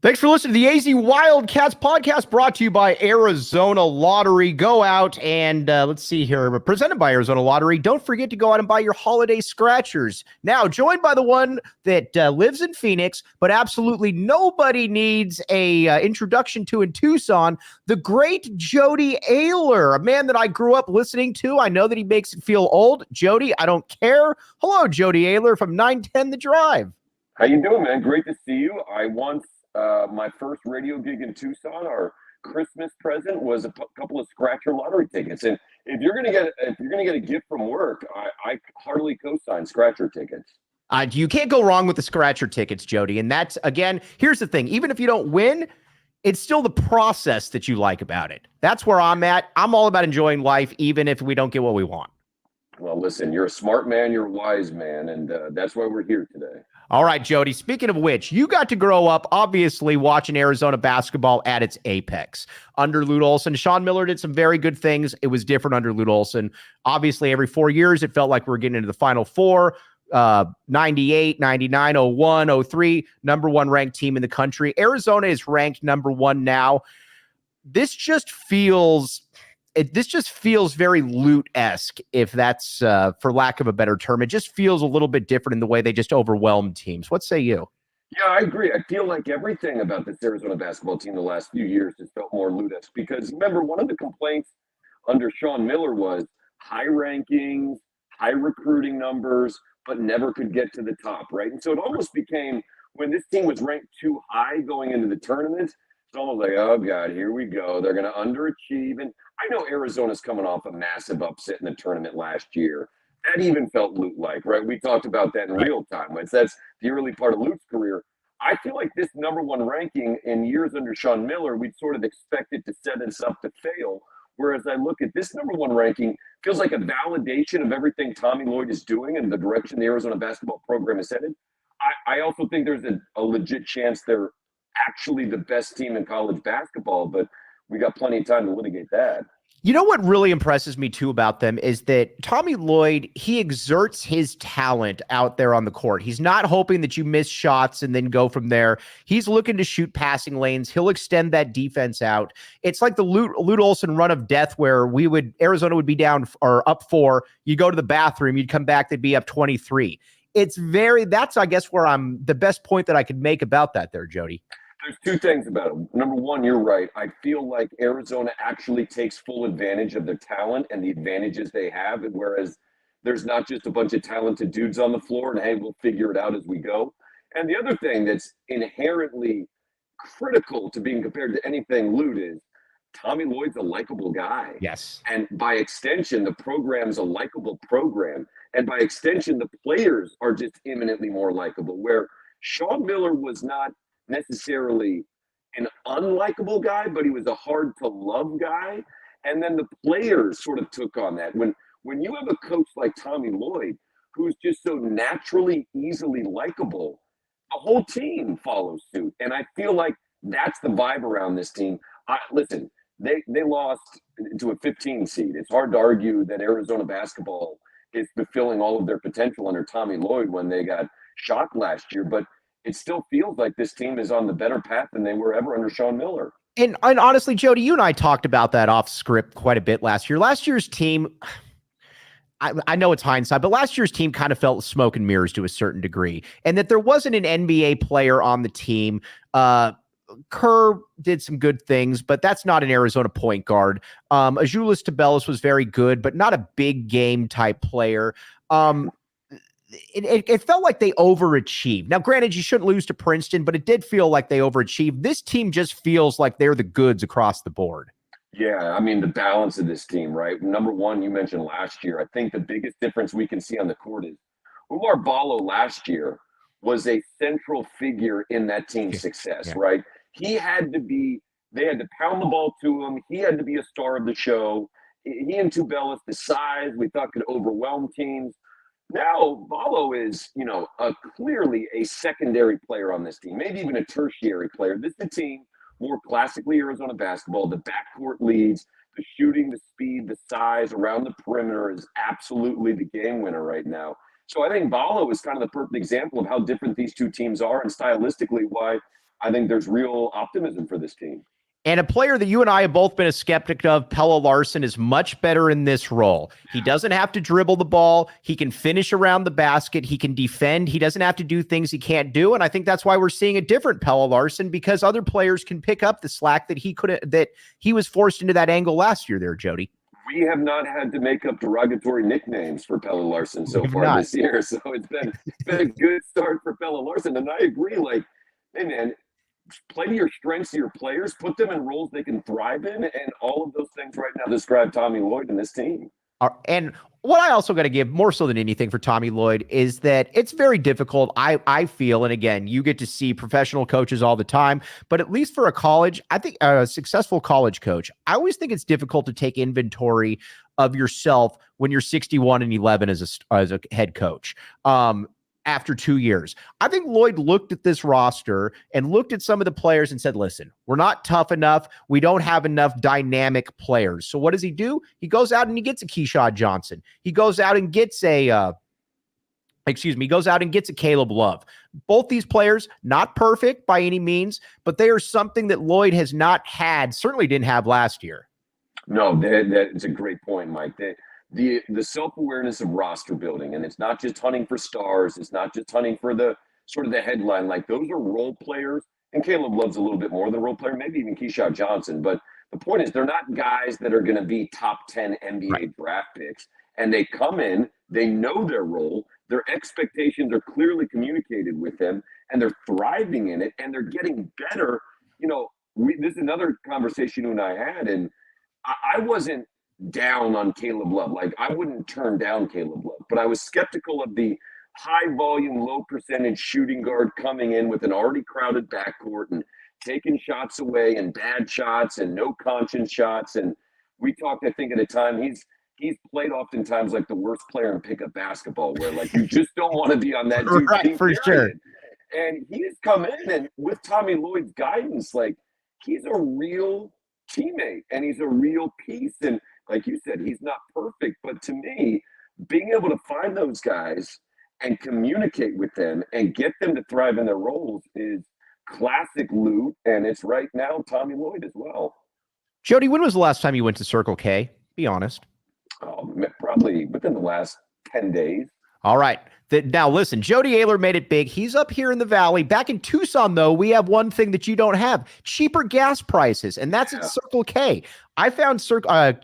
Thanks for listening to the AZ Wildcats podcast, brought to you by Arizona Lottery. Go out and let's see here, presented by Arizona Lottery. Don't forget to go out and buy your holiday scratchers. Now, joined by the one that lives in Phoenix, but absolutely nobody needs a introduction to in Tucson, the great Jody Ayler, a man that I grew up listening to. I know that he makes it feel old. Jody, I don't care. Hello, Jody Ayler from 910 The Drive. How you doing, man? Great to see you. I once my first radio gig in Tucson, our Christmas present was a couple of scratcher lottery tickets. And if you're gonna get a gift from work, I heartily co-sign scratcher tickets. You can't go wrong with the scratcher tickets, Jody. And that's, again, here's the thing. Even if you don't win, it's still the process that you like about it. That's where I'm at. I'm all about enjoying life, even if we don't get what we want. Well, listen, you're a smart man, you're a wise man, and that's why we're here today. All right, Jody, speaking of which, you got to grow up, obviously, watching Arizona basketball at its apex. Under Lute Olson, Sean Miller did some very good things. It was different under Lute Olson. Obviously, every 4 years, it felt like we were getting into the Final Four. 98, 99, 01, 03, number one ranked team in the country. Arizona is ranked number one now. This just feels very Lute-esque, if that's for lack of a better term. It just feels a little bit different in the way they just overwhelm teams. What say you? Yeah, I agree. I feel like everything about this Arizona basketball team the last few years has felt more Lute-esque, because remember, one of the complaints under Sean Miller was high rankings, high recruiting numbers, but never could get to the top, right? And so it almost became, when this team was ranked too high going into the tournament, it's almost like, oh, God, here we go. They're going to underachieve. And I know Arizona's coming off a massive upset in the tournament last year. That even felt Lute-like, right? We talked about that in real time. That's the early part of Lute's career. I feel like this number one ranking in years under Sean Miller, we'd sort of expected to set us up to fail. Whereas I look at this number one ranking, feels like a validation of everything Tommy Lloyd is doing and the direction the Arizona basketball program is headed. I also think there's a legit chance they're actually the best team in college basketball, but we got plenty of time to litigate that. You know what really impresses me too about them is that Tommy Lloyd, he exerts his talent out there on the court. He's not hoping that you miss shots and then go from there. He's looking to shoot passing lanes. He'll extend that defense out. It's like the Lute Olson run of death, where Arizona would be down or up 4. You go to the bathroom, you'd come back, they'd be up 23. That's, I guess, where I'm the best point that I could make about that there, Jody. There's two things about it. Number one, you're right. I feel like Arizona actually takes full advantage of their talent and the advantages they have, and whereas there's not just a bunch of talented dudes on the floor and, hey, we'll figure it out as we go. And the other thing that's inherently critical to being compared to anything Lute is Tommy Lloyd's a likable guy. Yes. And by extension, the program's a likable program. And by extension, the players are just imminently more likable, where Sean Miller was not necessarily an unlikable guy, but he was a hard to love guy. And then the players sort of took on that. When you have a coach like Tommy Lloyd, who's just so naturally, easily likable, the whole team follows suit. And I feel like that's the vibe around this team. Listen, they lost to a 15 seed. It's hard to argue that Arizona basketball is fulfilling all of their potential under Tommy Lloyd when they got shocked last year. But it still feels like this team is on the better path than they were ever under Sean Miller. And honestly, Jody, you and I talked about that off script quite a bit last year. Last year's team, I know it's hindsight, but last year's team kind of felt smoke and mirrors to a certain degree, and that there wasn't an NBA player on the team. Kerr did some good things, but that's not an Arizona point guard. Azuolas Tubelis was very good, but not a big game type player. It felt like they overachieved. Now, granted, you shouldn't lose to Princeton, but it did feel like they overachieved. This team just feels like they're the goods across the board. Yeah, I mean, the balance of this team, right? Number one, you mentioned last year. I think the biggest difference we can see on the court is Umar Ballo last year was a central figure in that team's Yeah. success, Yeah. right? He had to be, they had to pound the ball to him. He had to be a star of the show. He and Tubelis, the size we thought could overwhelm teams. Now, Ballo is, clearly a secondary player on this team, maybe even a tertiary player. This is the team more classically Arizona basketball. The backcourt leads, the shooting, the speed, the size around the perimeter is absolutely the game winner right now. So I think Ballo is kind of the perfect example of how different these two teams are and stylistically why I think there's real optimism for this team. And a player that you and I have both been a skeptic of, Pelle Larsson, is much better in this role. He doesn't have to dribble the ball. He can finish around the basket. He can defend. He doesn't have to do things he can't do. And I think that's why we're seeing a different Pelle Larsson, because other players can pick up the slack that he was forced into that angle last year there, Jody. We have not had to make up derogatory nicknames for Pelle Larsson so far this year. So it's been a good start for Pelle Larsson. And I agree, like, hey, man, play to your strengths of your players, put them in roles they can thrive in, and all of those things right now describe Tommy Lloyd and this team. And what I also got to give more so than anything for Tommy Lloyd is that it's very difficult. I feel, and again, you get to see professional coaches all the time, but at least for a college, I think a successful college coach, I always think it's difficult to take inventory of yourself when you're 61-11 as a head coach. After 2 years, I think Lloyd looked at this roster and looked at some of the players and said, listen, we're not tough enough. We don't have enough dynamic players. So what does he do? He goes out and he gets a Keyshawn Johnson. He goes out and gets a Caleb Love. Both these players, not perfect by any means, but they are something that Lloyd has not had, certainly didn't have last year. No, that's a great point, Mike. The self-awareness of roster building, and it's not just hunting for stars, it's not just hunting for the sort of the headline. Like, those are role players, and Caleb Love's a little bit more than a role player, maybe even Keyshawn Johnson. But the point is, they're not guys that are going to be top 10 NBA draft picks. And they come in, they know their role, their expectations are clearly communicated with them, and they're thriving in it, and they're getting better. This is another conversation you and I had, and I wasn't down on Caleb Love. Like, I wouldn't turn down Caleb Love, but I was skeptical of the high volume, low percentage shooting guard coming in with an already crowded backcourt and taking shots away and bad shots and no conscience shots. And we talked, I think, at a time, he's played oftentimes like the worst player in pickup basketball, where like you just don't want to be on that dude's right, team, for period. sure. And he's come in, and with Tommy Lloyd's guidance, like, he's a real teammate and he's a real piece. And like you said, he's not perfect, but to me, being able to find those guys and communicate with them and get them to thrive in their roles is classic Lute, and it's right now Tommy Lloyd as well. Jody, when was the last time you went to Circle K? Be honest. Probably within the last 10 days. All right. Now, listen, Jody Ayler made it big. He's up here in the Valley. Back in Tucson, though, we have one thing that you don't have: cheaper gas prices, and that's at Circle K. I found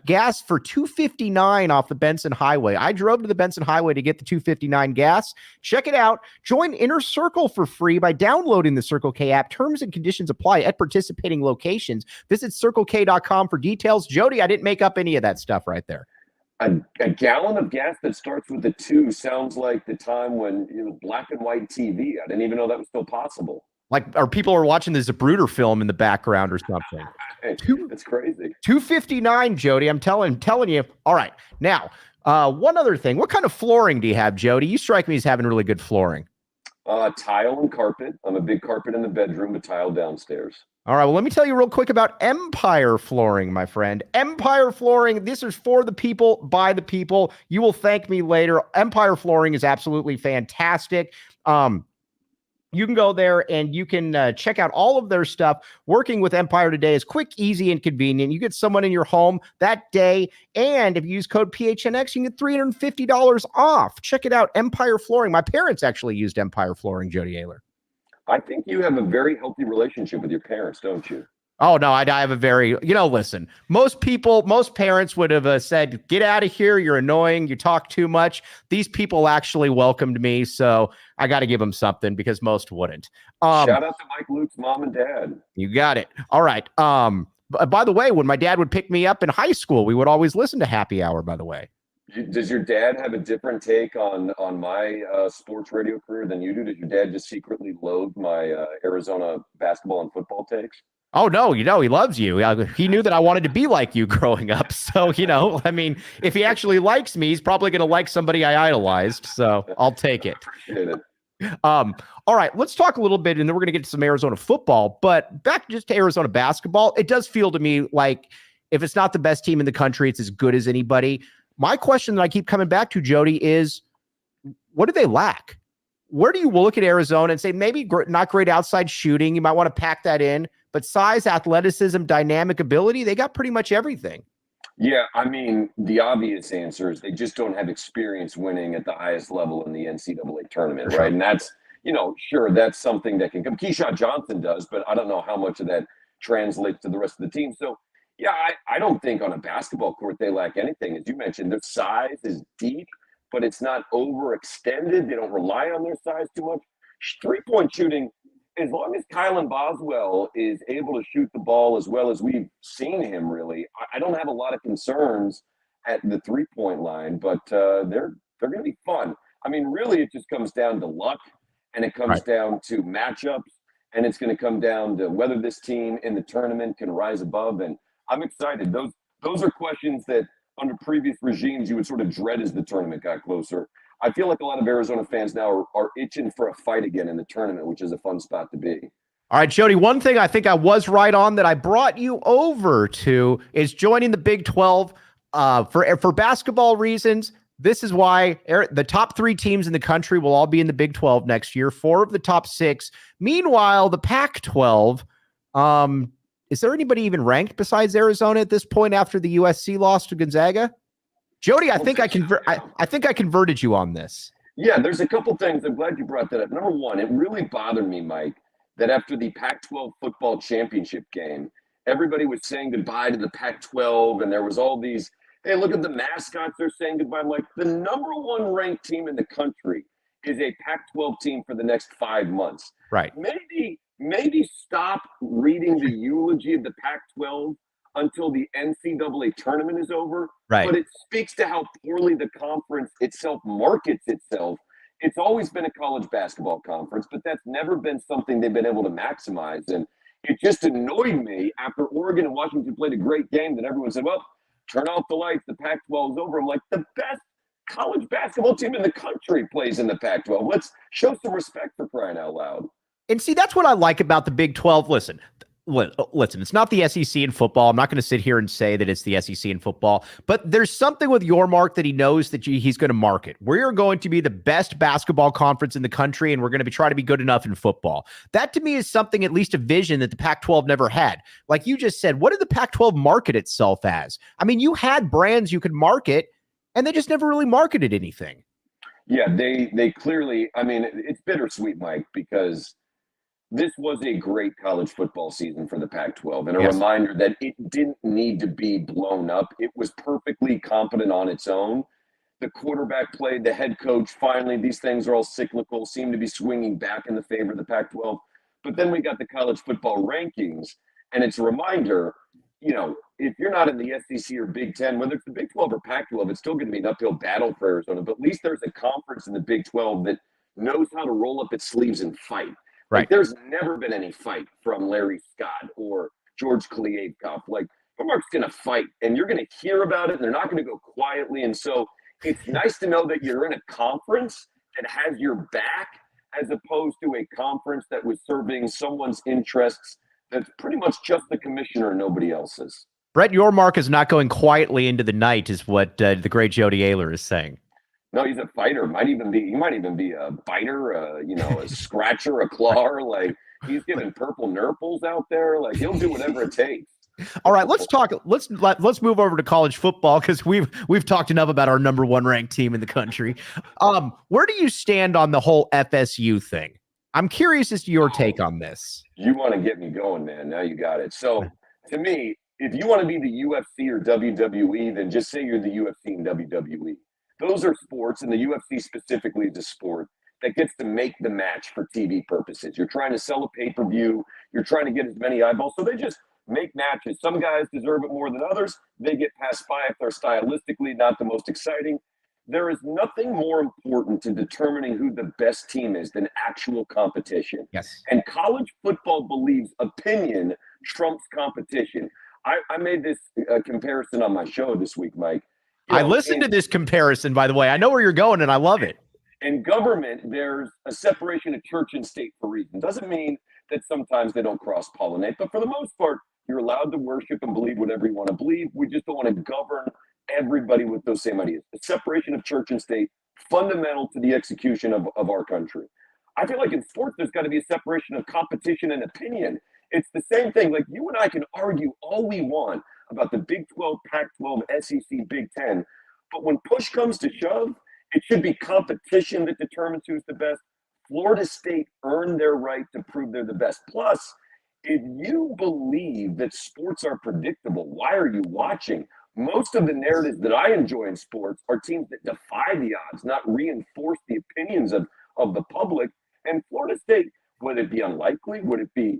gas for $2.59 off the Benson Highway. I drove to the Benson Highway to get the $2.59 gas. Check it out. Join Inner Circle for free by downloading the Circle K app. Terms and conditions apply at participating locations. Visit CircleK.com for details. Jody, I didn't make up any of that stuff right there. A gallon of gas that starts with a 2 sounds like the time when it was black and white TV. I didn't even know that was still possible. Like, or people are watching the Zapruder film in the background or something. It's crazy. $2.59, Jody. I'm telling you. All right. Now, one other thing. What kind of flooring do you have, Jody? You strike me as having really good flooring. Tile and carpet. I'm a big carpet in the bedroom, but tile downstairs. All right, well, let me tell you real quick about Empire Flooring, my friend. Empire Flooring, this is for the people, by the people. You will thank me later. Empire Flooring is absolutely fantastic. You can go there and you can check out all of their stuff. Working with Empire today is quick, easy, and convenient. You get someone in your home that day, and if you use code PHNX, you can get $350 off. Check it out, Empire Flooring. My parents actually used Empire Flooring, Jody Ayler. I think you have a very healthy relationship with your parents, don't you? Oh, no, I have a very, listen, most parents would have said, get out of here. You're annoying. You talk too much. These people actually welcomed me. So I got to give them something because most wouldn't. Shout out to Mike Luke's mom and dad. You got it. All right. By the way, when my dad would pick me up in high school, we would always listen to Happy Hour, by the way. Does your dad have a different take on my sports radio career than you do? Does your dad just secretly loathe my Arizona basketball and football takes? Oh, no, he loves you. He knew that I wanted to be like you growing up. So, I mean, if he actually likes me, he's probably going to like somebody I idolized. So I'll take it. Appreciate it. All right, let's talk a little bit, and then we're going to get to some Arizona football. But back just to Arizona basketball, it does feel to me like if it's not the best team in the country, it's as good as anybody. My question that I keep coming back to, Jody, is what do they lack? Where do you look at Arizona and say maybe not great outside shooting? You might want to pack that in, but size, athleticism, dynamic ability, they got pretty much everything. Yeah, I mean, the obvious answer is they just don't have experience winning at the highest level in the NCAA tournament, right? And that's, sure, that's something that can come. Keyshawn Johnson does, but I don't know how much of that translates to the rest of the team. So, yeah, I don't think on a basketball court they lack anything. As you mentioned, their size is deep, but it's not overextended. They don't rely on their size too much. Three-point shooting, as long as Kylan Boswell is able to shoot the ball as well as we've seen him, really, I don't have a lot of concerns at the three-point line, but they're going to be fun. I mean, really, it just comes down to luck, and it comes down to matchups, and it's going to come down to whether this team in the tournament can rise above. And I'm excited. Those are questions that under previous regimes you would sort of dread as the tournament got closer. I feel like a lot of Arizona fans now are itching for a fight again in the tournament, which is a fun spot to be. All right, Jody, one thing I think I was right on that I brought you over to is joining the Big 12 for basketball reasons. This is why the top 3 teams in the country will all be in the Big 12 next year, 4 of the top 6. Meanwhile, the Pac-12, is there anybody even ranked besides Arizona at this point after the USC loss to Gonzaga? Jody, I think I converted you on this. Yeah, there's a couple things. I'm glad you brought that up. Number one, it really bothered me, Mike, that after the Pac-12 football championship game, everybody was saying goodbye to the Pac-12, and there was all these, hey, look at the mascots, they're saying goodbye. I'm like, the number 1 ranked team in the country is a Pac-12 team for the next 5 months. Right. Maybe stop reading the eulogy of the Pac-12 until the NCAA tournament is over. Right. But it speaks to how poorly the conference itself markets itself. It's always been a college basketball conference, but that's never been something they've been able to maximize. And it just annoyed me after Oregon and Washington played a great game that everyone said, well, turn off the lights, the Pac-12 is over. I'm like, the best college basketball team in the country plays in the Pac-12. Let's show some respect, for crying out loud. And see, that's what I like about the Big 12. Listen, it's not the SEC in football. I'm not going to sit here and say that it's the SEC in football, but there's something with your mark that he knows that he's going to market. We're going to be the best basketball conference in the country, and we're going to try to be good enough in football. That to me is something, at least a vision that the Pac-12 never had. Like you just said, what did the Pac-12 market itself as? I mean, you had brands you could market, and they just never really marketed anything. Yeah, they clearly, I mean, it's bittersweet, Mike, because this was a great college football season for the Pac-12, and a reminder that it didn't need to be blown up. It was perfectly competent on its own. The quarterback played, the head coach, finally, these things are all cyclical, seem to be swinging back in the favor of the Pac-12. But then we got the college football rankings, and it's a reminder, if you're not in the SEC or Big Ten, whether it's the Big 12 or Pac-12, it's still going to be an uphill battle for Arizona. But at least there's a conference in the Big 12 that knows how to roll up its sleeves and fight. Right. Like, there's never been any fight from Larry Scott or George Kliavkoff. Like, Mark's going to fight, and you're going to hear about it, and they're not going to go quietly. And so it's nice to know that you're in a conference that has your back, as opposed to a conference that was serving someone's interests that's pretty much just the commissioner and nobody else's. Brett Yormark is not going quietly into the night, is what the great Jody Ayler is saying. No, he's a fighter. He might even be a biter, a scratcher, a clawer. Like, he's giving purple nurples out there. Like, he'll do whatever it takes. All right, let's talk. Let's move over to college football, because we've talked enough about our number 1 ranked team in the country. Where do you stand on the whole FSU thing? I'm curious as to your take on this. You want to get me going, man. Now you got it. So, to me, if you want to be the UFC or WWE, then just say you're the UFC and WWE. Those are sports, and the UFC specifically is a sport that gets to make the match for TV purposes. You're trying to sell a pay-per-view. You're trying to get as many eyeballs. So they just make matches. Some guys deserve it more than others. They get passed by if they're stylistically not the most exciting. There is nothing more important to determining who the best team is than actual competition. Yes. And college football believes opinion trumps competition. I made this comparison on my show this week, Mike. I listened to this comparison, by the way. I know where you're going, and I love it. In government, there's a separation of church and state for a reason. Doesn't mean that sometimes they don't cross-pollinate, but for the most part, you're allowed to worship and believe whatever you want to believe. We just don't want to govern everybody with those same ideas. The separation of church and state, fundamental to the execution of our country. I feel like in sports, there's got to be a separation of competition and opinion. It's the same thing. Like, you and I can argue all we want about the Big 12, Pac-12, SEC, Big 10, but when push comes to shove, it should be competition that determines who's the best. Florida State earned their right to prove they're the best. Plus, if you believe that sports are predictable, why are you watching? Most of the narratives that I enjoy in sports are teams that defy the odds, not reinforce the opinions of the public. And Florida State, would it be unlikely? Would it be,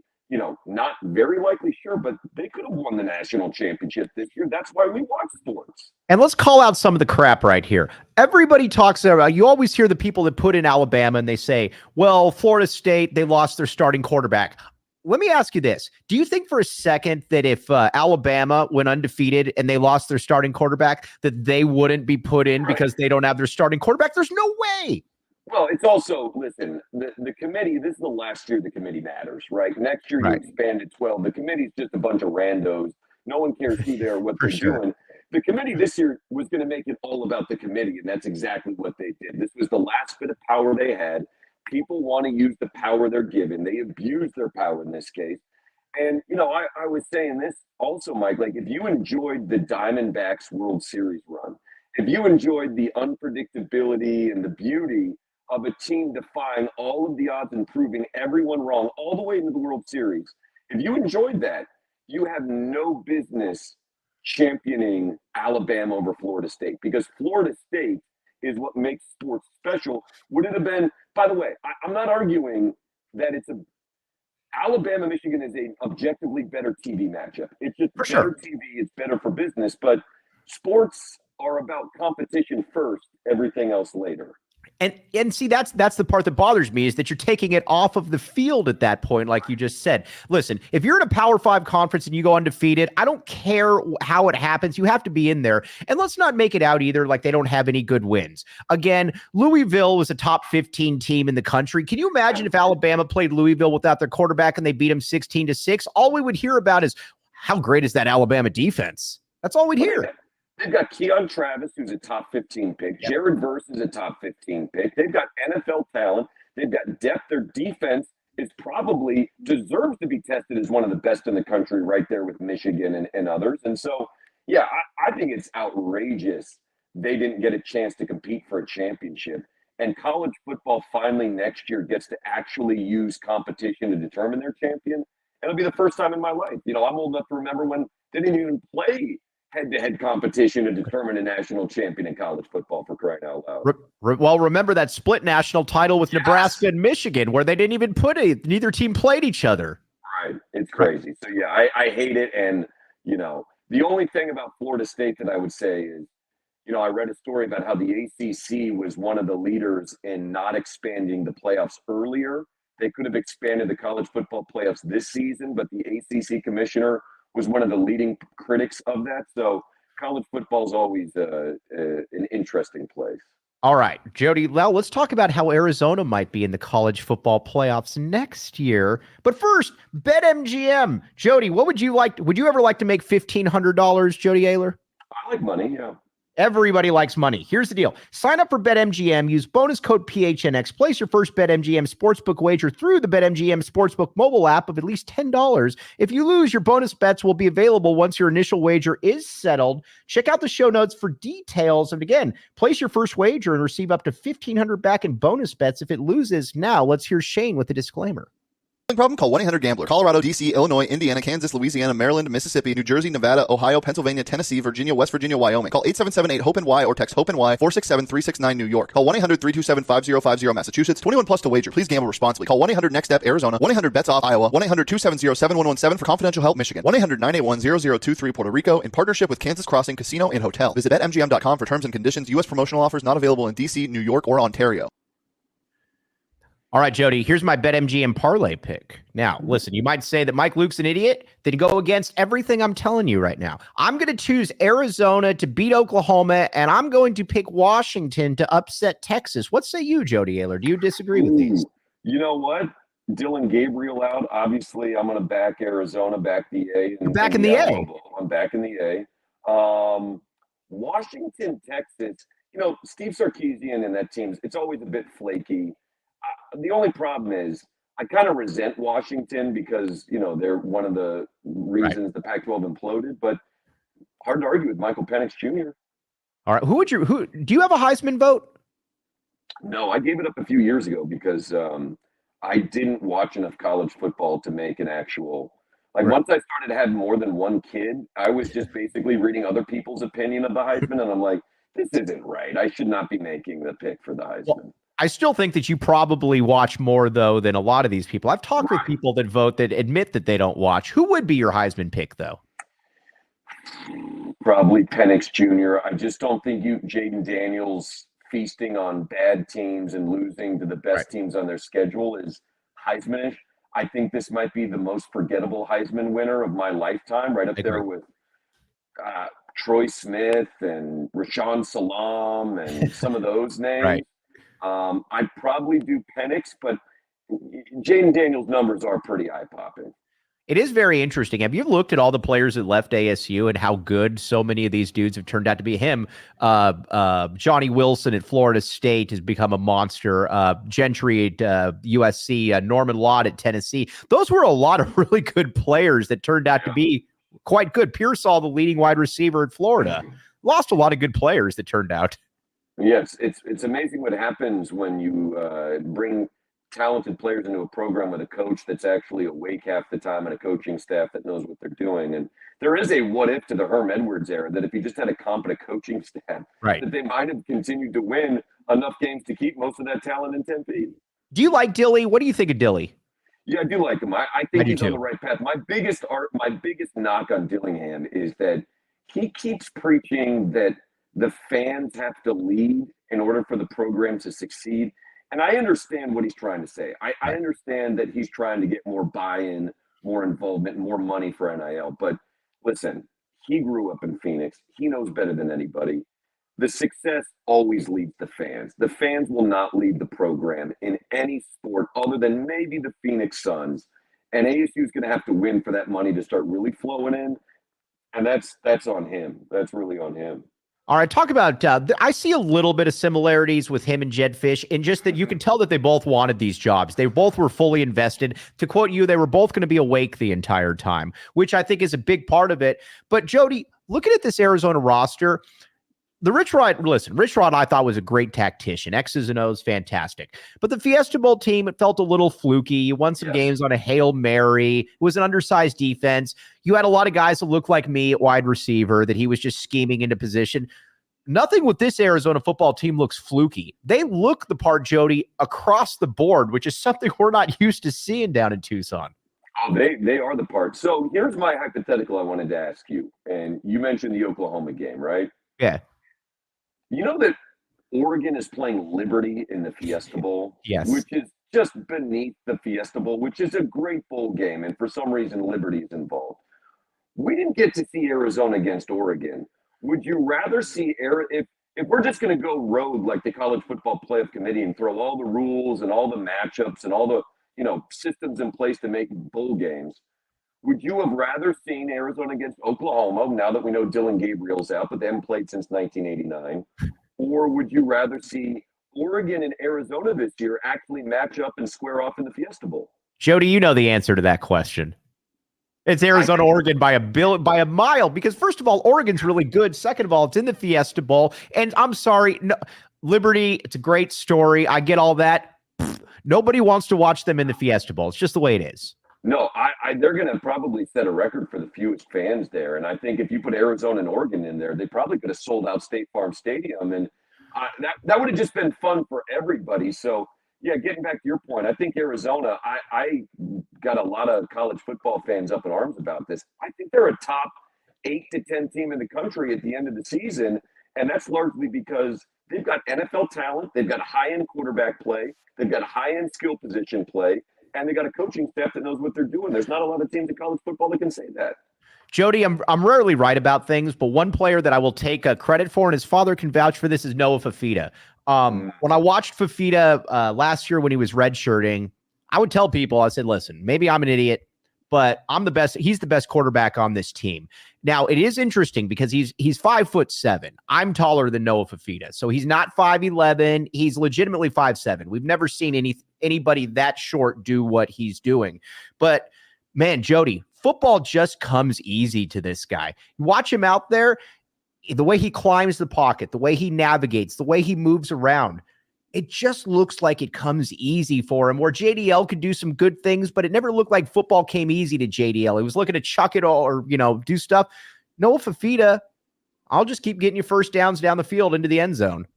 not very likely? Sure, but they could have won the national championship this year. That's why we watch sports. And let's call out some of the crap right here. Everybody talks about, you always hear the people that put in Alabama and they say, well, Florida State, they lost their starting quarterback. Let me ask you this. Do you think for a second that if Alabama went undefeated and they lost their starting quarterback, that they wouldn't be put in because they don't have their starting quarterback? There's no way. Well, it's also, listen, the committee, this is the last year the committee matters, right? Next year you expand to 12. The committee's just a bunch of randos. No one cares who they are, what they're doing. The committee this year was going to make it all about the committee, and that's exactly what they did. This was the last bit of power they had. People want to use the power they're given. They abuse their power in this case. And, I was saying this also, Mike, like, if you enjoyed the Diamondbacks World Series run, if you enjoyed the unpredictability and the beauty of a team defying all of the odds and proving everyone wrong all the way into the World Series, if you enjoyed that, you have no business championing Alabama over Florida State, because Florida State is what makes sports special. Would it have been, by the way, I'm not arguing that Alabama, Michigan is an objectively better TV matchup. It's just better TV. It's better for business, but sports are about competition first, everything else later. And see, that's the part that bothers me, is that you're taking it off of the field at that point, like you just said. Listen, if you're in a Power 5 conference and you go undefeated, I don't care how it happens. You have to be in there. And let's not make it out either like they don't have any good wins. Again, Louisville was a top 15 team in the country. Can you imagine if Alabama played Louisville without their quarterback and they beat them 16-6? All we would hear about is how great is that Alabama defense. That's all we'd hear. They've got Keon Travis, who's a top 15 pick. Yep. Jared Verse is a top 15 pick. They've got NFL talent. They've got depth. Their defense is probably deserves to be tested as one of the best in the country, right there with Michigan and others. And so, yeah, I think it's outrageous they didn't get a chance to compete for a championship. And college football finally next year gets to actually use competition to determine their champion. It'll be the first time in my life. I'm old enough to remember when they didn't even play head-to-head competition to determine a national champion in college football, for crying out loud. Well, remember that split national title with Nebraska and Michigan, where they didn't even neither team played each other. Right. It's crazy. So, yeah, I hate it. And, the only thing about Florida State that I would say is, I read a story about how the ACC was one of the leaders in not expanding the playoffs earlier. They could have expanded the college football playoffs this season, but the ACC commissioner was one of the leading critics of that. So college football is always an interesting place. All right, Jody, now let's talk about how Arizona might be in the college football playoffs next year. But first, BetMGM. Jody, what would you like? Would you ever like to make $1,500, Jody Ayler? I like money, yeah. Everybody likes money. Here's the deal. Sign up for BetMGM. Use bonus code PHNX. Place your first BetMGM sportsbook wager through the BetMGM sportsbook mobile app of at least $10. If you lose, your bonus bets will be available once your initial wager is settled. Check out the show notes for details. And again, place your first wager and receive up to $1,500 back in bonus bets if it loses. Now, let's hear Shane with the disclaimer. Problem? Call 1-800-GAMBLER. Colorado, D.C., Illinois, Indiana, Kansas, Louisiana, Maryland, Mississippi, New Jersey, Nevada, Ohio, Pennsylvania, Tennessee, Virginia, West Virginia, Wyoming. Call 877-8-HOPENY or text HOPENY 467-369 New York. Call 1-800-327-5050 Massachusetts. 21 plus to wager. Please gamble responsibly. Call 1-800-NEXT-STEP Arizona. 1-800-BETS-OFF Iowa. 1-800-270-7117 for confidential help Michigan. 1-800-981-0023 Puerto Rico in partnership with Kansas Crossing Casino and Hotel. Visit BetMGM.com for terms and conditions. U.S. promotional offers not available in D.C., New York, or Ontario. All right, Jody, here's my BetMGM parlay pick. Now, listen, you might say that Mike Luke's an idiot, that go against everything I'm telling you right now. I'm going to choose Arizona to beat Oklahoma, and I'm going to pick Washington to upset Texas. What say you, Jody Ayler? Do you disagree with these? You know what? Dylan Gabriel out. Obviously, I'm going to back Arizona, back the A. You're back in the A. I'm back in the A. Washington, Texas. Steve Sarkisian and that team, it's always a bit flaky. The only problem is I kind of resent Washington because, they're one of the reasons the Pac-12 imploded, but hard to argue with Michael Penix Jr. All right. Who do you have a Heisman vote? No, I gave it up a few years ago because I didn't watch enough college football to make an actual, once I started having more than one kid, I was just basically reading other people's opinion of the Heisman. And I'm like, this isn't right. I should not be making the pick for the Heisman. Well, I still think that you probably watch more, though, than a lot of these people. I've talked with people that vote that admit that they don't watch. Who would be your Heisman pick, though? Probably Penix Jr. I just don't think Jayden Daniels feasting on bad teams and losing to the best teams on their schedule is Heisman-ish. I think this might be the most forgettable Heisman winner of my lifetime, right up there with Troy Smith and Rashawn Salam and some of those names. I'd probably do Penix, but Jayden Daniels' numbers are pretty eye-popping. It is very interesting. Have you looked at all the players that left ASU and how good so many of these dudes have turned out to be? Johnny Wilson at Florida State has become a monster. Gentry at USC, Norman Lott at Tennessee. Those were a lot of really good players that turned out to be quite good. Pearsall, the leading wide receiver at Florida, lost a lot of good players that turned out. Yes, it's amazing what happens when you bring talented players into a program with a coach that's actually awake half the time and a coaching staff that knows what they're doing. And there is a what if to the Herm Edwards era that if you just had a competent coaching staff, that they might have continued to win enough games to keep most of that talent in Tempe. Do you like Dilly? What do you think of Dilly? Yeah, I do like him. I think he's on the right path. My biggest knock on Dillingham is that he keeps preaching that the fans have to lead in order for the program to succeed. And I understand what he's trying to say. I understand that he's trying to get more buy-in, more involvement, more money for NIL. But listen, he grew up in Phoenix. He knows better than anybody. The success always leads the fans. The fans will not lead the program in any sport other than maybe the Phoenix Suns. And ASU is going to have to win for that money to start really flowing in. And that's on him. That's really on him. All right, talk about, I see a little bit of similarities with him and Jedd Fisch in just that you can tell that they both wanted these jobs. They both were fully invested. To quote you, they were both going to be awake the entire time, which I think is a big part of it. But Jody, looking at this Arizona roster, Rich Rod I thought was a great tactician. X's and O's, fantastic. But the Fiesta Bowl team, it felt a little fluky. You won some games on a Hail Mary. It was an undersized defense. You had a lot of guys that looked like me at wide receiver that he was just scheming into position. Nothing with this Arizona football team looks fluky. They look the part, Jody, across the board, which is something we're not used to seeing down in Tucson. Oh, they are the part. So here's my hypothetical I wanted to ask you. And you mentioned the Oklahoma game, right? Yeah. You know that Oregon is playing Liberty in the Fiesta Bowl? Yes. Which is just beneath the Fiesta Bowl, which is a great bowl game. And for some reason, Liberty is involved. We didn't get to see Arizona against Oregon. Would you rather see if we're just going to go road like the College Football Playoff Committee and throw all the rules and all the matchups and all the systems in place to make bowl games, would you have rather seen Arizona against Oklahoma now that we know Dylan Gabriel's out, but they haven't played since 1989? Or would you rather see Oregon and Arizona this year actually match up and square off in the Fiesta Bowl? Jody, you know the answer to that question. It's Arizona, Oregon by a mile, because first of all, Oregon's really good. Second of all, it's in the Fiesta Bowl. And I'm sorry, no, Liberty, it's a great story. I get all that. Nobody wants to watch them in the Fiesta Bowl. It's just the way it is. No, they're going to probably set a record for the fewest fans there. And I think if you put Arizona and Oregon in there, they probably could have sold out State Farm Stadium. And that would have just been fun for everybody. So, yeah, getting back to your point, I think Arizona, I got a lot of college football fans up in arms about this. I think they're a top 8 to 10 team in the country at the end of the season. And that's largely because they've got NFL talent. They've got high-end quarterback play. They've got high-end skill position play. And they got a coaching staff that knows what they're doing. There's not a lot of teams in college football that can say that. Jody, I'm rarely right about things, but one player that I will take credit for, and his father can vouch for this, is Noah Fifita. When I watched Fifita last year when he was redshirting, I would tell people, I said, listen, maybe I'm an idiot, but I'm the best. He's the best quarterback on this team. Now, it is interesting because he's 5'7". I'm taller than Noah Fifita. So he's not 5'11". He's legitimately 5'7". We've never seen anybody that short do what he's doing. But man, Jody, football just comes easy to this guy. You watch him out there, the way he climbs the pocket, the way he navigates, the way he moves around. It just looks like it comes easy for him, where JDL could do some good things, but it never looked like football came easy to JDL. He was looking to chuck it all or, do stuff. Noah Fifita, I'll just keep getting you first downs down the field into the end zone.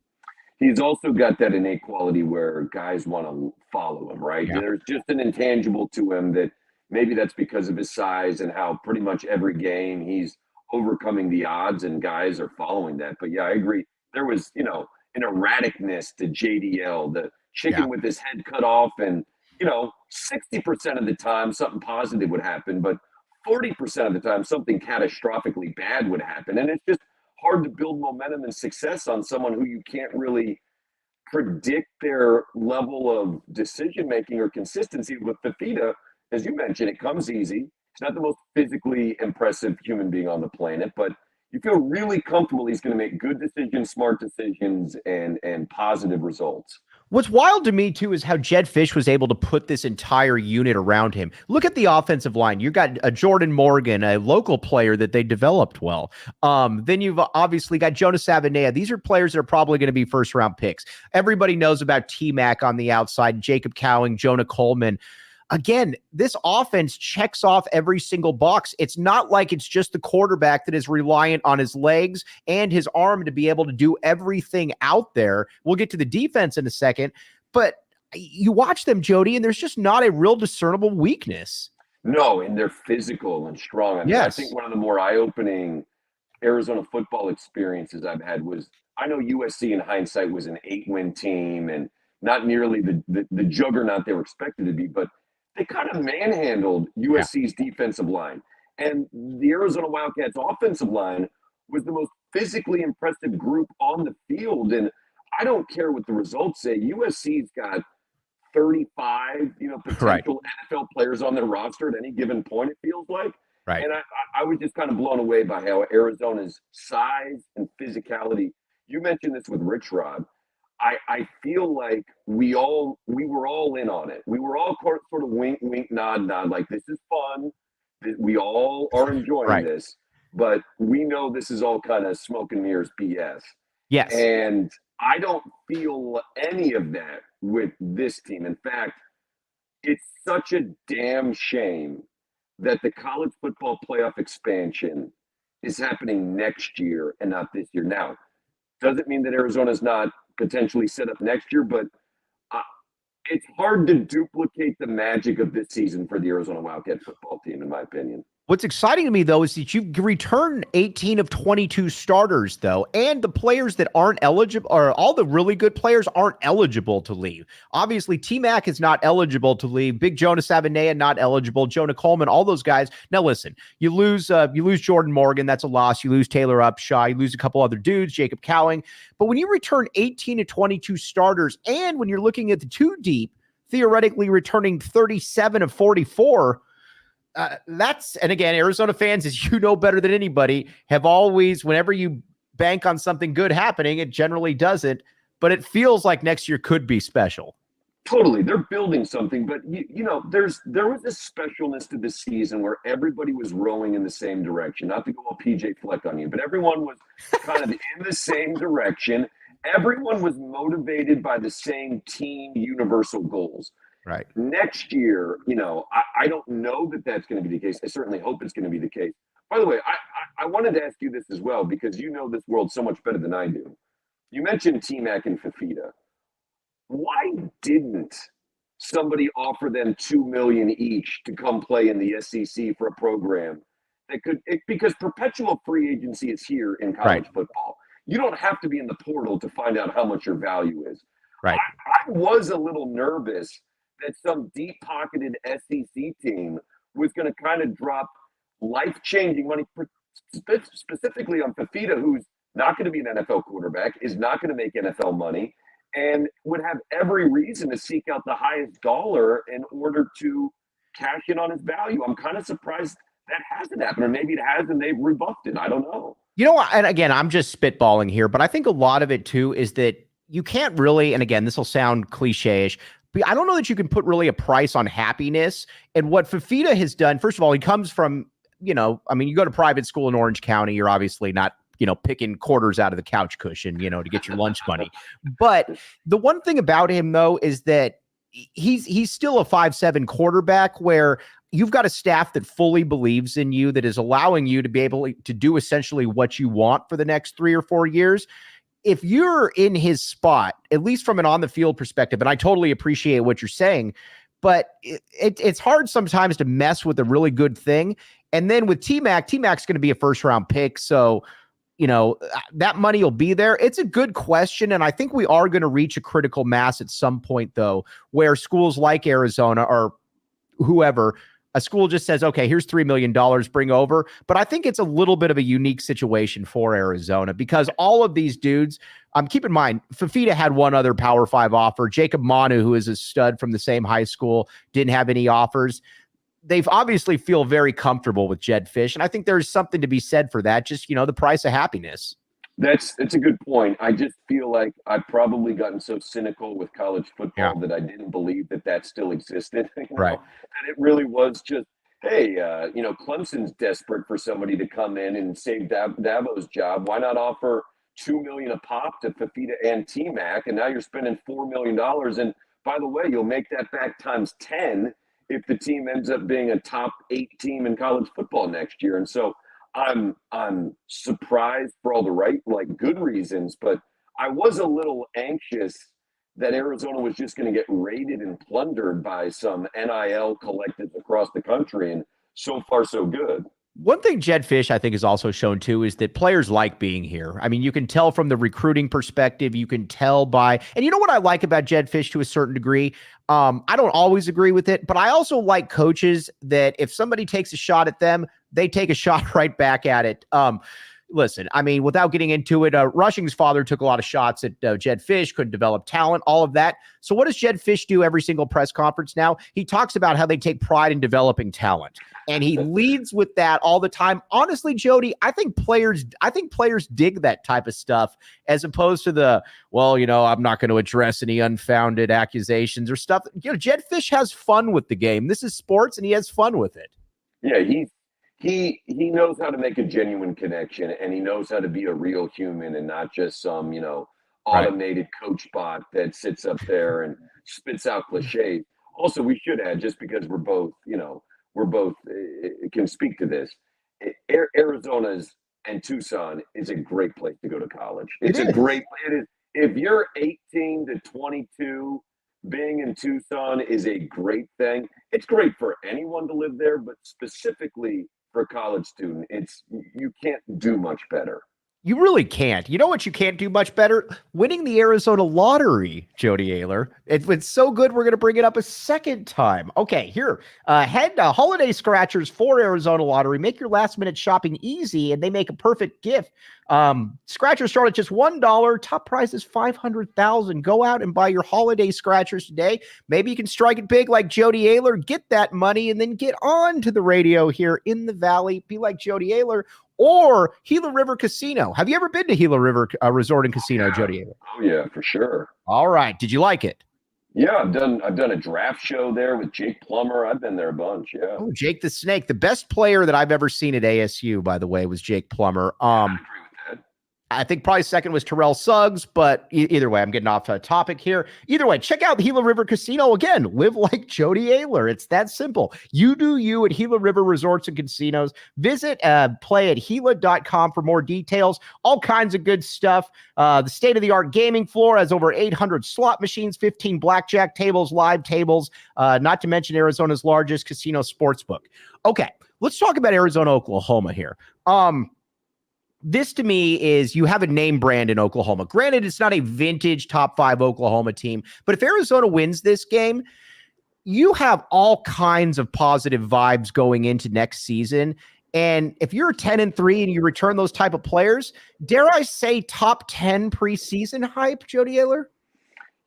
He's also got that innate quality where guys want to follow him, right? Yeah. There's just an intangible to him that maybe that's because of his size and how pretty much every game he's overcoming the odds and guys are following that. But yeah, I agree. There was, an erraticness to JDL, the chicken with his head cut off, and 60% of the time something positive would happen, but 40% of the time something catastrophically bad would happen. And it's just hard to build momentum and success on someone who you can't really predict their level of decision making or consistency. With Fifita, as you mentioned, it comes easy. He's not the most physically impressive human being on the planet, but you feel really comfortable he's going to make good decisions, smart decisions, and positive results. What's wild to me, too, is how Jedd Fisch was able to put this entire unit around him. Look at the offensive line. You got a Jordan Morgan, a local player that they developed well. Then you've obviously got Jonas Savaiinaea. These are players that are probably going to be first-round picks. Everybody knows about T-Mac on the outside, Jacob Cowing, Jonah Coleman. Again, this offense checks off every single box. It's not like it's just the quarterback that is reliant on his legs and his arm to be able to do everything out there. We'll get to the defense in a second, but you watch them, Jody, and there's just not a real discernible weakness. No, and they're physical and strong. I think one of the more eye-opening Arizona football experiences I've had was, I know USC in hindsight was an 8-win team and not nearly the juggernaut they were expected to be, but they kind of manhandled USC's defensive line. And the Arizona Wildcats offensive line was the most physically impressive group on the field. And I don't care what the results say. USC's got 35, potential NFL players on their roster at any given point, it feels like. Right. And I was just kind of blown away by how Arizona's size and physicality. You mentioned this with Rich Rod. I feel like we were all in on it. We were all sort of wink, wink, nod, like this is fun. We all are enjoying this, but we know this is all kind of smoke and mirrors BS. Yes. And I don't feel any of that with this team. In fact, it's such a damn shame that the college football playoff expansion is happening next year and not this year. Now, doesn't mean that Arizona's not potentially set up next year, but it's hard to duplicate the magic of this season for the Arizona Wildcat football team, in my opinion. What's exciting to me, though, is that you return 18 of 22 starters, though, and the players that aren't eligible, or all the really good players aren't eligible to leave. Obviously, T-Mac is not eligible to leave. Big Jonas Savaiinaea not eligible. Jonah Coleman, all those guys. Now, listen, you lose Jordan Morgan. That's a loss. You lose Taylor Upshaw. You lose a couple other dudes, Jacob Cowing. But when you return 18 to 22 starters, and when you're looking at the two deep, theoretically returning 37 of 44, and again, Arizona fans, as you know better than anybody, have always, whenever you bank on something good happening, it generally doesn't, but it feels like next year could be special. Totally. They're building something, but there was a specialness to the season where everybody was rowing in the same direction. Not to go all PJ Fleck on you, but everyone was kind of in the same direction. everyone was motivated by the same team universal goals. Right. Next year, I don't know that that's going to be the case. I certainly hope it's going to be the case. By the way, I wanted to ask you this as well, because you know this world so much better than I do. You mentioned T-Mac and Fifita. Why didn't somebody offer them $2 million each to come play in the SEC for a program that because perpetual free agency is here in college football. You don't have to be in the portal to find out how much your value is. Right. I was a little nervous that some deep-pocketed SEC team was going to kind of drop life-changing money, specifically on Fifita, who's not going to be an NFL quarterback, is not going to make NFL money, and would have every reason to seek out the highest dollar in order to cash in on his value. I'm kind of surprised that hasn't happened, or maybe it has and they've rebuffed it. I don't know. And again, I'm just spitballing here, but I think a lot of it too is that you can't really, and again, this will sound cliche-ish, but I don't know that you can put really a price on happiness. And what Fifita has done, first of all, he comes from, you go to private school in Orange County, you're obviously not, picking quarters out of the couch cushion, to get your lunch money. But the one thing about him, though, is that he's still a 5'7" quarterback, where you've got a staff that fully believes in you, that is allowing you to be able to do essentially what you want for the next 3 or 4 years. If you're in his spot, at least from an on-the-field perspective, and I totally appreciate what you're saying, but it's hard sometimes to mess with a really good thing. And then with T-Mac's going to be a first-round pick, so that money will be there. It's a good question, and I think we are going to reach a critical mass at some point, though, where schools like Arizona or whoever, a school just says, okay, here's $3 million, bring over. But I think it's a little bit of a unique situation for Arizona, because all of these dudes, keep in mind, Fifita had one other Power 5 offer. Jacob Manu, who is a stud from the same high school, didn't have any offers. They've obviously feel very comfortable with Jedd Fisch, and I think there's something to be said for that. Just, the price of happiness. It's a good point. I just feel like I've probably gotten so cynical with college football that I didn't believe that still existed. Right. And it really was just, hey, Clemson's desperate for somebody to come in and save Dabo's job. Why not offer $2 million a pop to Fifita and T-Mac? And now you're spending $4 million. And by the way, you'll make that back times 10 if the team ends up being a top 8 team in college football next year. And so I'm surprised for all the right, good reasons, but I was a little anxious that Arizona was just going to get raided and plundered by some NIL collectives across the country. And so far, so good. One thing Jedd Fisch, I think, has also shown, too, is that players like being here. I mean, you can tell from the recruiting perspective. You can tell by – and you know what I like about Jedd Fisch to a certain degree? I don't always agree with it, but I also like coaches that if somebody takes a shot at them, they take a shot right back at it. Listen, I mean, without getting into it, Rushing's father took a lot of shots at Jedd Fisch, couldn't develop talent, all of that. So what does Jedd Fisch do every single press conference now? He talks about how they take pride in developing talent, and he leads with that all the time. Honestly, Jody, I think players dig that type of stuff, as opposed to the, I'm not going to address any unfounded accusations or stuff. Jedd Fisch has fun with the game. This is sports, and he has fun with it. Yeah, he knows how to make a genuine connection, and he knows how to be a real human and not just some, automated coach bot that sits up there and spits out cliches. Also, we should add, just because we're both can speak to this, Arizona's and Tucson is a great place to go to college. It's a great place. If you're 18 to 22, being in Tucson is a great thing. It's great for anyone to live there, but specifically for a college student, you can't do much better. You really can't. You know what you can't do much better? Winning the Arizona lottery, Jody Ayler. It's so good, we're going to bring it up a second time. Okay, here. Head to Holiday Scratchers for Arizona Lottery. Make your last-minute shopping easy, and they make a perfect gift. Scratchers start at just $1. Top prize is $500,000. Go out and buy your Holiday Scratchers today. Maybe you can strike it big like Jody Ayler, get that money, and then get on to the radio here in the Valley. Be like Jody Ayler. Or Gila River Casino. Have you ever been to Gila River Resort and Casino, Jody? Oh yeah, for sure. All right. Did you like it? Yeah, I've done a draft show there with Jake Plummer. I've been there a bunch. Yeah. Oh, Jake the Snake. The best player that I've ever seen at ASU, by the way, was Jake Plummer. I agree with that. I think probably second was Terrell Suggs, but either way, I'm getting off topic here. Either way, check out the Gila River Casino. Again, live like Jody Ayler. It's that simple. You do you at Gila River Resorts and Casinos. Visit play at Gila.com for more details. All kinds of good stuff. The state-of-the-art gaming floor has over 800 slot machines, 15 blackjack tables, live tables, not to mention Arizona's largest casino sportsbook. Okay, let's talk about Arizona, Oklahoma here. This to me is you have a name brand in Oklahoma. Granted, it's not a vintage top 5 Oklahoma team, but if Arizona wins this game, you have all kinds of positive vibes going into next season. And if you're 10-3 and you return those type of players, dare I say top 10 preseason hype, Jody Ayler?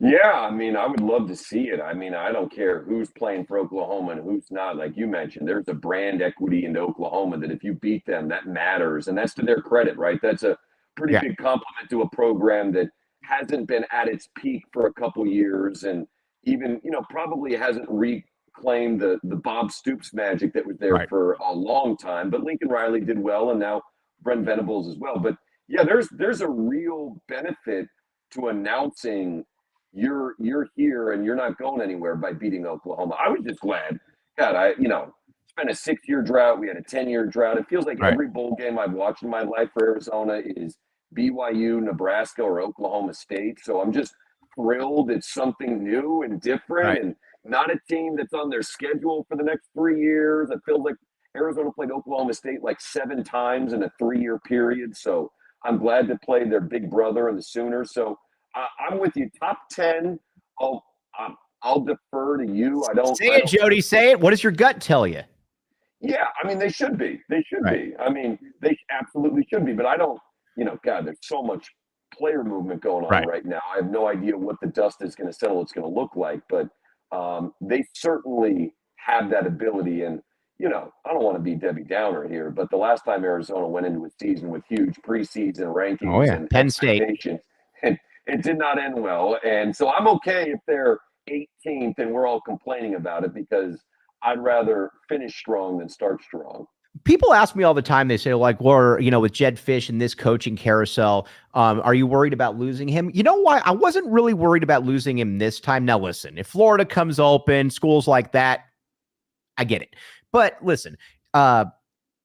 Yeah, I mean, I would love to see it. I mean, I don't care who's playing for Oklahoma and who's not. Like you mentioned, there's a brand equity into Oklahoma that if you beat them, that matters. And that's to their credit, right? That's a pretty big compliment to a program that hasn't been at its peak for a couple years and even, probably hasn't reclaimed the Bob Stoops magic that was there for a long time. But Lincoln Riley did well, and now Brent Venables as well. But yeah, there's a real benefit to announcing you're here and you're not going anywhere by beating Oklahoma. I was just glad. God, it's been a 6-year drought. We had a 10-year drought. It feels like every bowl game I've watched in my life for Arizona is BYU, Nebraska, or Oklahoma State. So I'm just thrilled it's something new and different and not a team that's on their schedule for the next 3 years. It feels like Arizona played Oklahoma State like 7 times in a 3-year period. So I'm glad to play their big brother and the Sooners. So I'm with you. Top 10. I'll defer to you. I don't say it, Jody. Say it. What does your gut tell you? Yeah, I mean, they should be. They should be. I mean, they absolutely should be. But I don't. God, there's so much player movement going on right now. I have no idea what the dust is going to settle. It's going to look like. But they certainly have that ability. And I don't want to be Debbie Downer here, but the last time Arizona went into a season with huge preseason rankings and Penn State. And it did not end well. And so I'm okay if they're 18th and we're all complaining about it because I'd rather finish strong than start strong. People ask me all the time, they say, like, well, with Jedd Fisch and this coaching carousel, are you worried about losing him? You know why? I wasn't really worried about losing him this time. Now, listen, if Florida comes open, schools like that, I get it. But listen,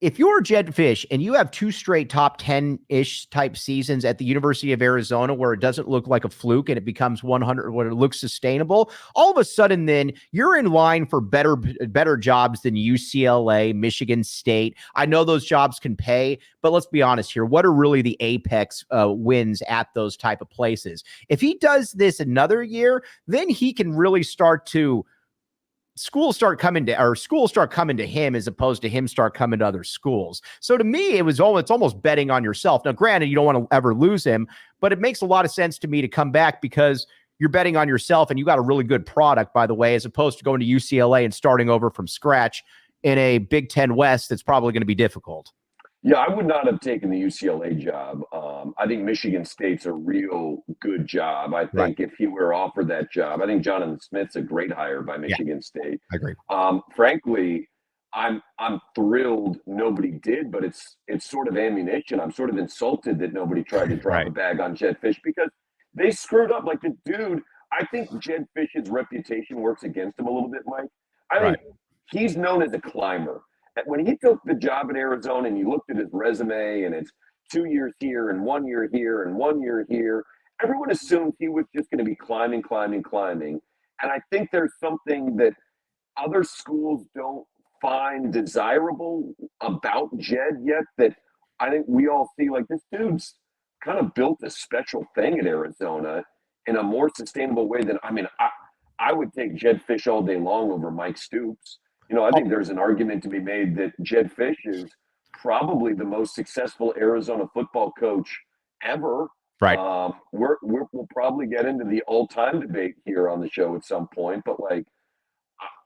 if you're Jedd Fisch and you have 2 straight top 10-ish type seasons at the University of Arizona where it doesn't look like a fluke and it becomes 100 when it looks sustainable, all of a sudden then you're in line for better jobs than UCLA, Michigan State. I know those jobs can pay, but let's be honest here. What are really the apex wins at those type of places? If he does this another year, then he can really start to schools start coming to him as opposed to him start coming to other schools. So to me, it's almost betting on yourself. Now, granted, you don't want to ever lose him, but it makes a lot of sense to me to come back because you're betting on yourself and you got a really good product, by the way, as opposed to going to UCLA and starting over from scratch in a Big Ten West that's probably going to be difficult. Yeah, I would not have taken the UCLA job. I think Michigan State's a real good job. I think if he were offered that job, I think Jonathan Smith's a great hire by Michigan State. I agree. Frankly, I'm thrilled nobody did, but it's sort of ammunition. I'm sort of insulted that nobody tried to drop a bag on Jedd Fisch because they screwed up. Like the dude, I think Jedd Fisch's reputation works against him a little bit, Mike. I think he's known as a climber. When he took the job at Arizona and you looked at his resume and it's 2 years here and 1 year here and 1 year here, everyone assumed he was just going to be climbing. And I think there's something that other schools don't find desirable about Jedd yet that I think we all see. Like, this dude's kind of built a special thing at Arizona in a more sustainable way than, I would take Jedd Fisch all day long over Mike Stoops. I think there's an argument to be made that Jedd Fisch is probably the most successful Arizona football coach ever. Right. We'll probably get into the all-time debate here on the show at some point, but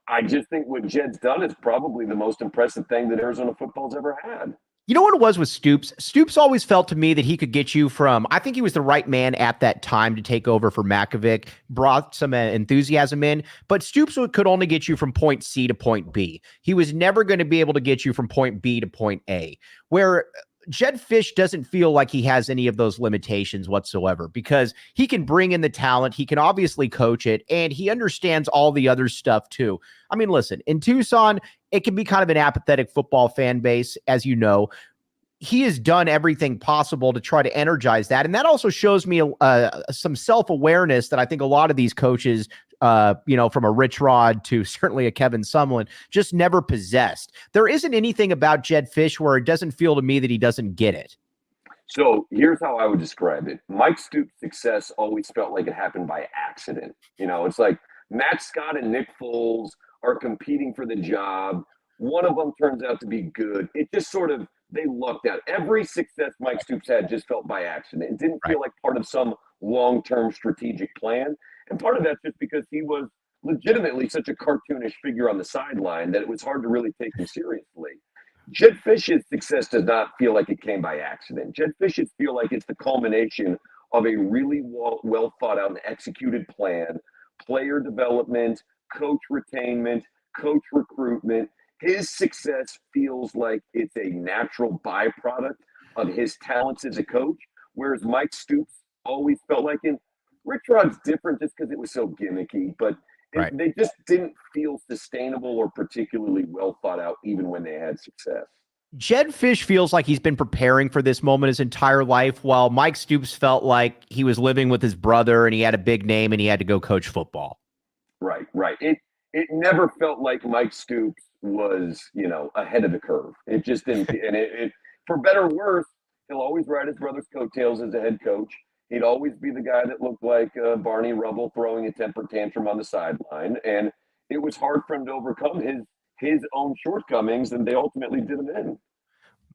I just think what Jedd's done is probably the most impressive thing that Arizona football's ever had. You know what it was with Stoops? Stoops always felt to me that he could get you from, I think he was the right man at that time to take over for Makovic, brought some enthusiasm in, but Stoops could only get you from point C to point B. He was never going to be able to get you from point B to point A, where Jedd Fisch doesn't feel like he has any of those limitations whatsoever because he can bring in the talent. He can obviously coach it, and he understands all the other stuff too. I mean, listen, in Tucson, it can be kind of an apathetic football fan base, as you know. He has done everything possible to try to energize that. And that also shows me some self-awareness that I think a lot of these coaches, from a Rich Rod to certainly a Kevin Sumlin, just never possessed. There isn't anything about Jedd Fisch where it doesn't feel to me that he doesn't get it. So here's how I would describe it. Mike Stoops' success always felt like it happened by accident. It's like Matt Scott and Nick Foles are competing for the job. One of them turns out to be good. It just sort of, they lucked out. Every success Mike Stoops had just felt by accident. It didn't feel like part of some long-term strategic plan. And part of that's just because he was legitimately such a cartoonish figure on the sideline that it was hard to really take him seriously. Jedd Fisch's success does not feel like it came by accident. Jedd Fisch's feel like it's the culmination of a really well thought out and executed plan, player development, coach retainment, coach recruitment. His success feels like it's a natural byproduct of his talents as a coach, whereas Mike Stoops always felt like it. Rich Rod's different just because it was so gimmicky, but they just didn't feel sustainable or particularly well thought out even when they had success. Jedd Fisch feels like he's been preparing for this moment his entire life, while Mike Stoops felt like he was living with his brother and he had a big name and he had to go coach football. Right. It never felt like Mike Stoops was, ahead of the curve. It just didn't. And it for better or worse, he'll always ride his brother's coattails as a head coach. He'd always be the guy that looked like Barney Rubble throwing a temper tantrum on the sideline. And it was hard for him to overcome his own shortcomings, and they ultimately did him in.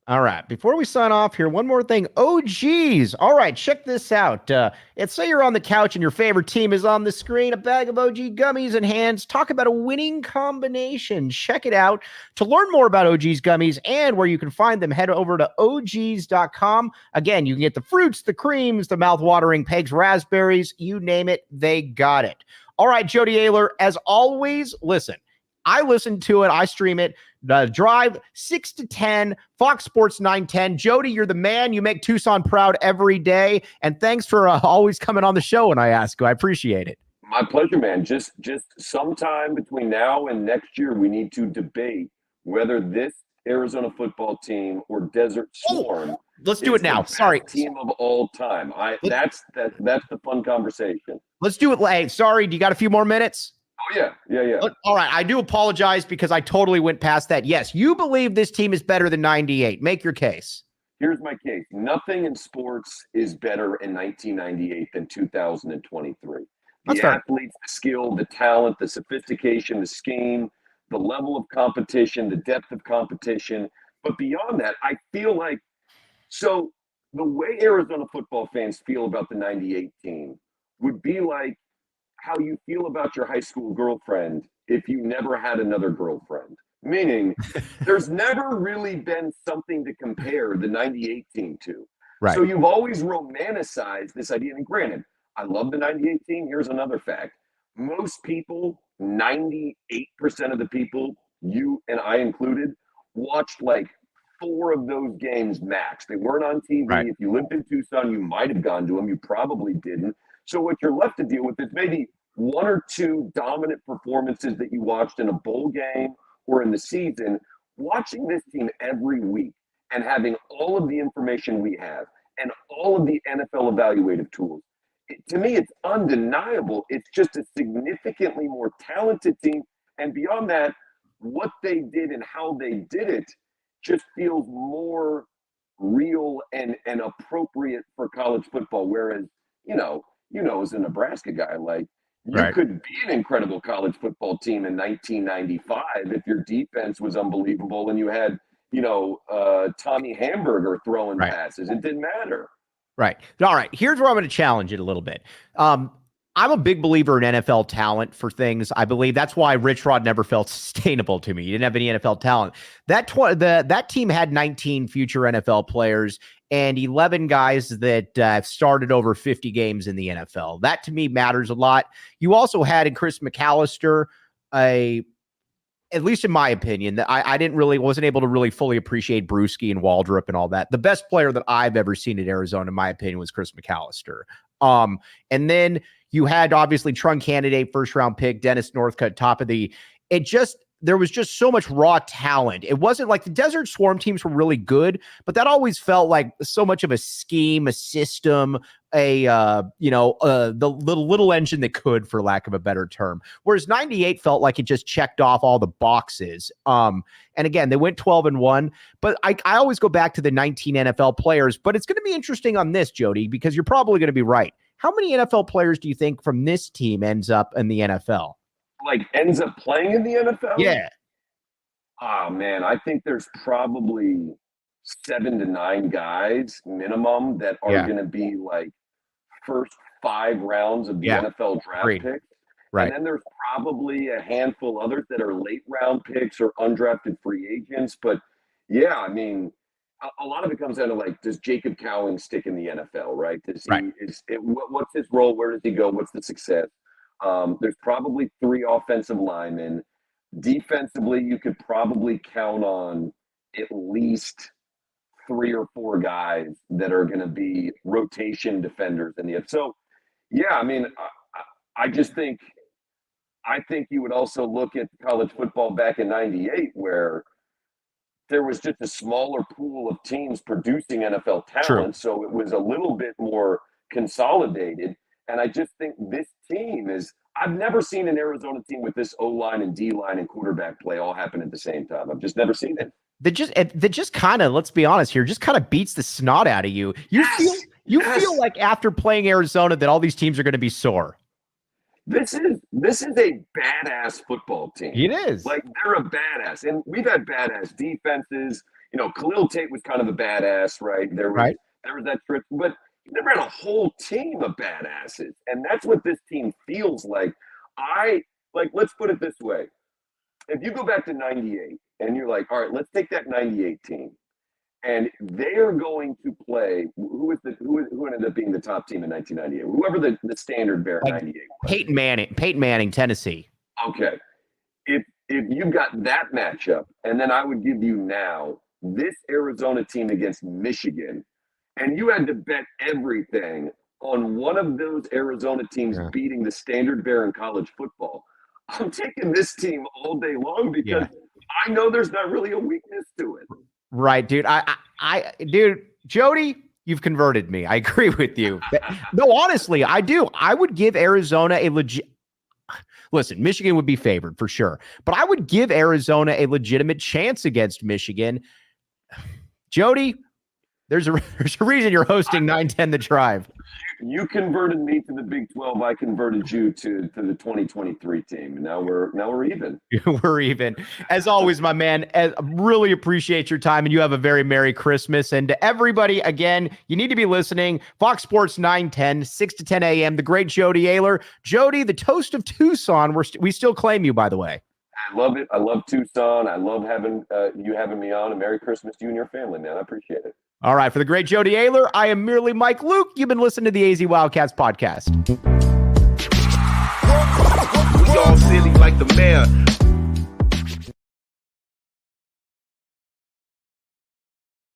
All right. Before we sign off here, one more thing. Oh, geez. All right. Check this out. Say you're on the couch and your favorite team is on the screen, a bag of OG gummies in hands. Talk about a winning combination. Check it out. To learn more about OG's gummies and where you can find them, head over to OGs.com. Again, you can get the fruits, the creams, the mouth-watering pegs, raspberries, you name it, they got it. All right, Jody Ayler, as always, listen. I listen to it. I stream it. The Drive 6 to 10, Fox Sports 910. Jody, you're the man. You make Tucson proud every day. And thanks for always coming on the show when I ask you. I appreciate it. My pleasure, man. Just sometime between now and next year, we need to debate whether this Arizona football team or Desert Swarm. Let's do it now. Sorry. Team of all time. That's the fun conversation. Let's do it. Hey, sorry. Do you got a few more minutes? Oh, yeah. All right. I do apologize because I totally went past that. Yes, you believe this team is better than 98. Make your case. Here's my case. Nothing in sports is better in 1998 than 2023. The athletes, the skill, the talent, the sophistication, the scheme, the level of competition, the depth of competition. But beyond that, I feel like so the way Arizona football fans feel about the 98 team would be like how you feel about your high school girlfriend if you never had another girlfriend. Meaning, there's never really been something to compare the 98 team to. Right. So you've always romanticized this idea. And granted, I love the 98 team. Here's another fact. Most people, 98% of the people, you and I included, watched like 4 of those games max. They weren't on TV. Right. If you lived in Tucson, you might have gone to them. You probably didn't. So what you're left to deal with is maybe 1 or 2 dominant performances that you watched in a bowl game or in the season. Watching this team every week and having all of the information we have and all of the NFL evaluative tools, to me, it's undeniable. It's just a significantly more talented team. And beyond that, what they did and how they did it just feels more real and appropriate for college football. Whereas, as a Nebraska guy, like you could be an incredible college football team in 1995 if your defense was unbelievable and you had, Tommy Hamburger throwing passes. It didn't matter. Right. All right. Here's where I'm going to challenge it a little bit. I'm a big believer in NFL talent for things. I believe that's why Rich Rod never felt sustainable to me. He didn't have any NFL talent. That team had 19 future NFL players and 11 guys that started over 50 games in the NFL. That to me matters a lot. You also had in Chris McAllister a at least in my opinion, that I wasn't able to really fully appreciate Brewski and Waldrop and all that. The best player that I've ever seen at Arizona, in my opinion, was Chris McAllister. And then you had obviously Trunk candidate, first round pick, Dennis Northcutt, there was just so much raw talent. It wasn't like the Desert Swarm teams were really good, but that always felt like so much of a scheme, a system, the little engine that could, for lack of a better term. Whereas 98 felt like it just checked off all the boxes. And again, they went 12-1, but I always go back to the 19 NFL players, but it's going to be interesting on this, Jody, because you're probably going to be right. How many NFL players do you think from this team ends up in the NFL? Like ends up playing in the NFL? Yeah. Oh man, I think there's probably 7 to 9 guys minimum that are going to be like first 5 rounds of the NFL draft picks. Right. And then there's probably a handful others that are late round picks or undrafted free agents. But yeah, I mean, a lot of it comes down to like, does Jacob Cowing stick in the NFL, right? What's his role? Where does he go? What's the success? There's probably 3 offensive linemen. Defensively, you could probably count on at least 3 or 4 guys that are going to be rotation defenders in the. So, yeah, I mean, I think you would also look at college football back in '98, where there was just a smaller pool of teams producing NFL talent. True. So it was a little bit more consolidated. And I just think this team I've never seen an Arizona team with this O-line and D-line and quarterback play all happen at the same time. I've just never seen it. That just kind of, let's be honest here, just kind of beats the snot out of you. You feel like after playing Arizona that all these teams are going to be sore. This is a badass football team. It is. Like, they're a badass. And we've had badass defenses. You know, Khalil Tate was kind of a badass, right? There was that trip, but you never had a whole team of badasses. And that's what this team feels like. Let's put it this way. If you go back to 98 and you're like, all right, let's take that 98 team. And they are going to play. Who ended up being the top team in 1998? Whoever the standard bearer in 98 was. Peyton Manning, Tennessee. Okay. If you've got that matchup, and then I would give you now this Arizona team against Michigan, and you had to bet everything on one of those Arizona teams beating the standard bearer in college football, I'm taking this team all day long because I know there's not really a weakness to it. Right, dude. Dude, Jody, you've converted me. I agree with you. No, honestly, I do. I would give Arizona a legit. Listen, Michigan would be favored for sure, but I would give Arizona a legitimate chance against Michigan. Jody, there's a reason you're hosting 910 The Drive. You converted me to the Big 12. I converted you to the 2023 team. Now we're even. We're even. As always, my man, really appreciate your time, and you have a very Merry Christmas. And to everybody, again, you need to be listening. Fox Sports 910, 6 to 10 a.m. The great Jody Ayler. Jody, the toast of Tucson. We still claim you, by the way. I love it. I love Tucson. I love having you having me on. And Merry Christmas to you and your family, man. I appreciate it. All right. For the great Jody Ayler, I am merely Mike Luke. You've been listening to the AZ Wildcats podcast. We all silly like the mayor.